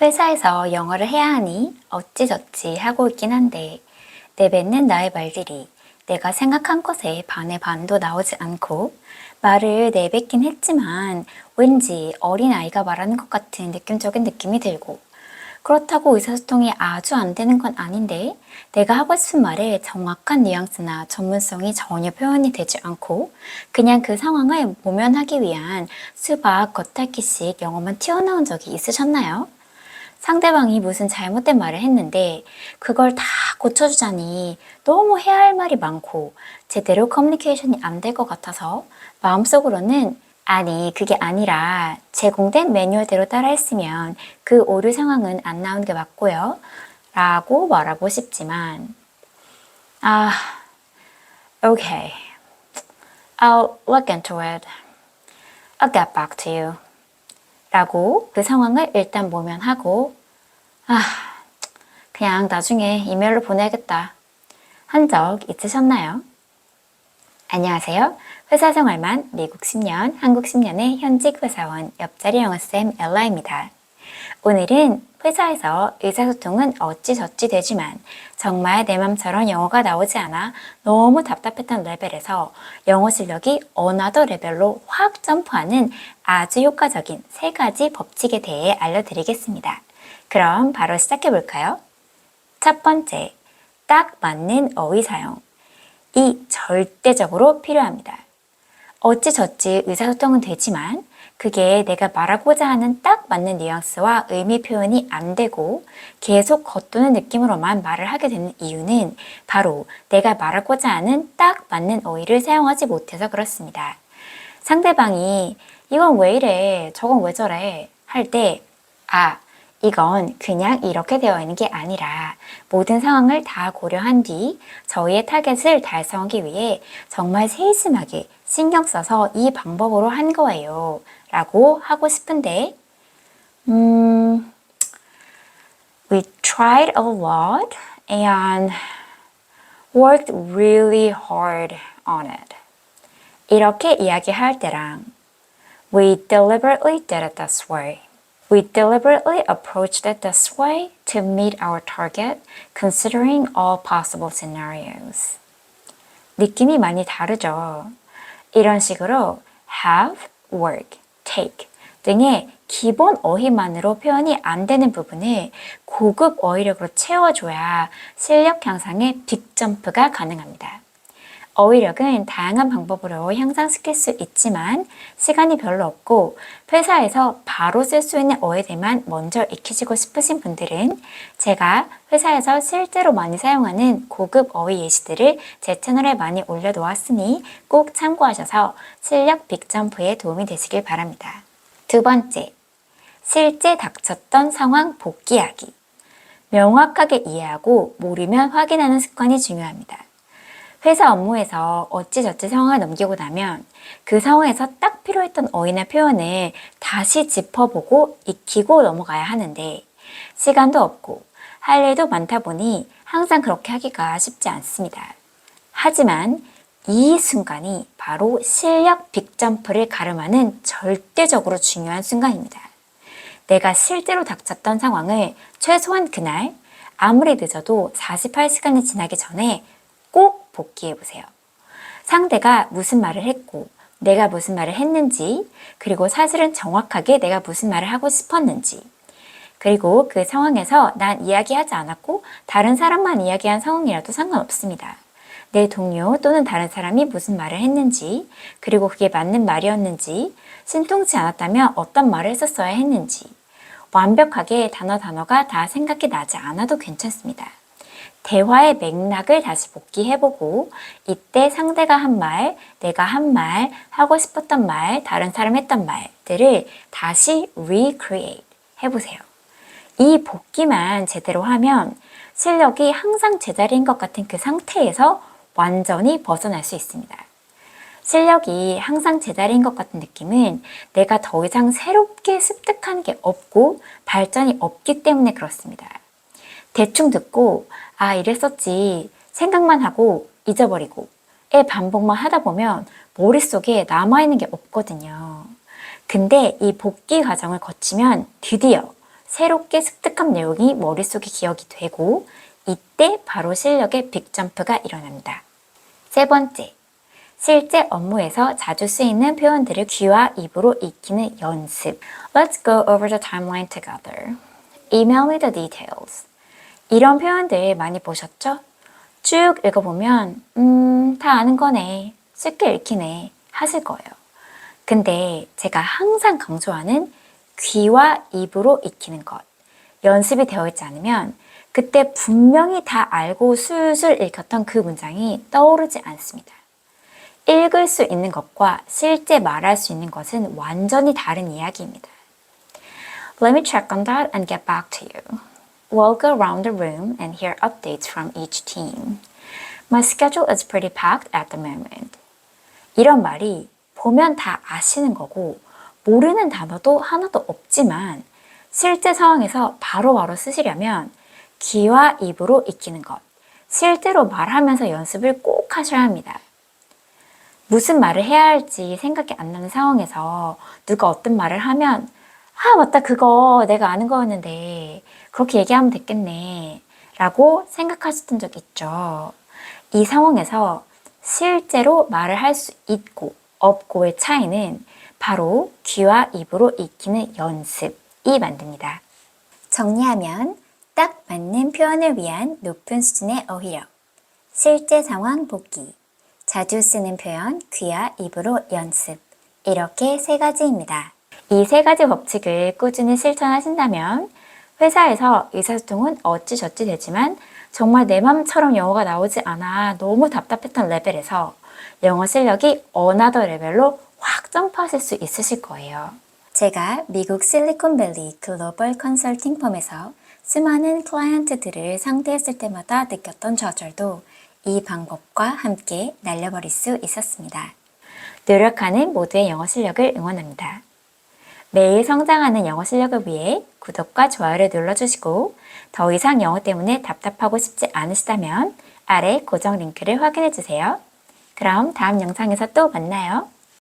회사에서 영어를 해야 하니 어찌저찌 하고 있긴 한데 내뱉는 나의 말들이 내가 생각한 것에 반의 반도 나오지 않고 말을 내뱉긴 했지만 왠지 어린아이가 말하는 것 같은 느낌적인 느낌이 들고 그렇다고 의사소통이 아주 안 되는 건 아닌데 내가 하고 싶은 말에 정확한 뉘앙스나 전문성이 전혀 표현이 되지 않고 그냥 그 상황을 모면하기 위한 수박 겉핥기식 영어만 튀어나온 적이 있으셨나요? 상대방이 무슨 잘못된 말을 했는데 그걸 다 고쳐주자니 너무 해야 할 말이 많고 제대로 커뮤니케이션이 안 될 것 같아서 마음속으로는 아니 그게 아니라 제공된 매뉴얼대로 따라했으면 그 오류 상황은 안 나오는 게 맞고요 라고 말하고 싶지만 okay, I'll look into it. I'll get back to you. 라고 그 상황을 일단 모면하고 그냥 나중에 이메일로 보내야겠다 한 적 있으셨나요? 안녕하세요. 회사생활만 미국 10년, 한국 10년의 현직 회사원 옆자리 영어쌤 엘라입니다. 오늘은 회사에서 의사소통은 어찌저찌 되지만 정말 내 맘처럼 영어가 나오지 않아 너무 답답했던 레벨에서 영어 실력이 어나더 레벨로 확 점프하는 아주 효과적인 3가지 법칙에 대해 알려드리겠습니다. 그럼 바로 시작해볼까요? 첫 번째, 딱 맞는 어휘 사용. 이 절대적으로 필요합니다. 어찌저찌 의사소통은 되지만 그게 내가 말하고자 하는 딱 맞는 뉘앙스와 의미 표현이 안 되고 계속 겉도는 느낌으로만 말을 하게 되는 이유는 바로 내가 말하고자 하는 딱 맞는 어휘를 사용하지 못해서 그렇습니다. 상대방이 이건 왜 이래, 저건 왜 저래 할 때 이건 그냥 이렇게 되어 있는 게 아니라 모든 상황을 다 고려한 뒤 저희의 타겟을 달성하기 위해 정말 세심하게 신경 써서 이 방법으로 한 거예요 라고 하고 싶은데 We tried a lot and worked really hard on it. 이렇게 이야기할 때랑 We deliberately did it this way. We deliberately approached it this way to meet our target, considering all possible scenarios. 느낌이 많이 다르죠. 이런 식으로 have, work, take 등의 기본 어휘만으로 표현이 안 되는 부분을 고급 어휘력으로 채워줘야 실력 향상의 빅점프가 가능합니다. 어휘력은 다양한 방법으로 향상시킬 수 있지만 시간이 별로 없고 회사에서 바로 쓸 수 있는 어휘들만 먼저 익히시고 싶으신 분들은 제가 회사에서 실제로 많이 사용하는 고급 어휘 예시들을 제 채널에 많이 올려놓았으니 꼭 참고하셔서 실력 빅점프에 도움이 되시길 바랍니다. 두 번째, 실제 닥쳤던 상황 복기하기. 명확하게 이해하고 모르면 확인하는 습관이 중요합니다. 회사 업무에서 어찌저찌 상황을 넘기고 나면 그 상황에서 딱 필요했던 어휘나 표현을 다시 짚어보고 익히고 넘어가야 하는데 시간도 없고 할 일도 많다 보니 항상 그렇게 하기가 쉽지 않습니다. 하지만 이 순간이 바로 실력 빅점프를 가름하는 절대적으로 중요한 순간입니다. 내가 실제로 닥쳤던 상황을 최소한 그날 아무리 늦어도 48시간이 지나기 전에 꼭 복기해보세요. 상대가 무슨 말을 했고 내가 무슨 말을 했는지 그리고 사실은 정확하게 내가 무슨 말을 하고 싶었는지 그리고 그 상황에서 난 이야기하지 않았고 다른 사람만 이야기한 상황이라도 상관없습니다. 내 동료 또는 다른 사람이 무슨 말을 했는지 그리고 그게 맞는 말이었는지 신통치 않았다면 어떤 말을 했었어야 했는지 완벽하게 단어가 다 생각이 나지 않아도 괜찮습니다. 대화의 맥락을 다시 복기해보고 이때 상대가 한 말, 내가 한 말, 하고 싶었던 말, 다른 사람 했던 말들을 다시 recreate 해보세요. 이 복기만 제대로 하면 실력이 항상 제자리인 것 같은 그 상태에서 완전히 벗어날 수 있습니다. 실력이 항상 제자리인 것 같은 느낌은 내가 더 이상 새롭게 습득하는 게 없고 발전이 없기 때문에 그렇습니다. 대충 듣고 이랬었지 생각만 하고 잊어버리고 의 반복만 하다 보면 머릿속에 남아있는 게 없거든요. 근데 이 복기 과정을 거치면 드디어 새롭게 습득한 내용이 머릿속에 기억이 되고 이때 바로 실력의 빅점프가 일어납니다. 세 번째, 실제 업무에서 자주 쓰이는 표현들을 귀와 입으로 익히는 연습. Let's go over the timeline together. Email me the details. 이런 표현들 많이 보셨죠? 쭉 읽어보면 다 아는 거네, 쉽게 읽히네 하실 거예요. 근데 제가 항상 강조하는 귀와 입으로 익히는 것. 연습이 되어 있지 않으면 그때 분명히 다 알고 술술 읽혔던 그 문장이 떠오르지 않습니다. 읽을 수 있는 것과 실제 말할 수 있는 것은 완전히 다른 이야기입니다. Let me check on that and get back to you. We'll go around the room and hear updates from each team. My schedule is pretty packed at the moment. 이런 말이 보면 다 아시는 거고 모르는 단어도 하나도 없지만 실제 상황에서 바로바로 쓰시려면 귀와 입으로 익히는 것, 실제로 말하면서 연습을 꼭 하셔야 합니다. 무슨 말을 해야 할지 생각이 안 나는 상황에서 누가 어떤 말을 하면 아 맞다 그거 내가 아는 거였는데 그렇게 얘기하면 됐겠네 라고 생각하셨던 적 있죠. 이 상황에서 실제로 말을 할 수 있고 없고의 차이는 바로 귀와 입으로 익히는 연습이 만듭니다. 정리하면 딱 맞는 표현을 위한 높은 수준의 어휘력, 실제 상황 복기, 자주 쓰는 표현 귀와 입으로 연습, 이렇게 세 가지입니다. 이 세 가지 법칙을 꾸준히 실천하신다면 회사에서 의사소통은 어찌저찌 되지만 정말 내 맘처럼 영어가 나오지 않아 너무 답답했던 레벨에서 영어 실력이 어나더 레벨로 확 점프하실 수 있으실 거예요. 제가 미국 실리콘밸리 글로벌 컨설팅 펌에서 수많은 클라이언트들을 상대했을 때마다 느꼈던 좌절도 이 방법과 함께 날려버릴 수 있었습니다. 노력하는 모두의 영어 실력을 응원합니다. 매일 성장하는 영어 실력을 위해 구독과 좋아요를 눌러주시고 더 이상 영어 때문에 답답하고 싶지 않으시다면 아래 고정 링크를 확인해주세요. 그럼 다음 영상에서 또 만나요.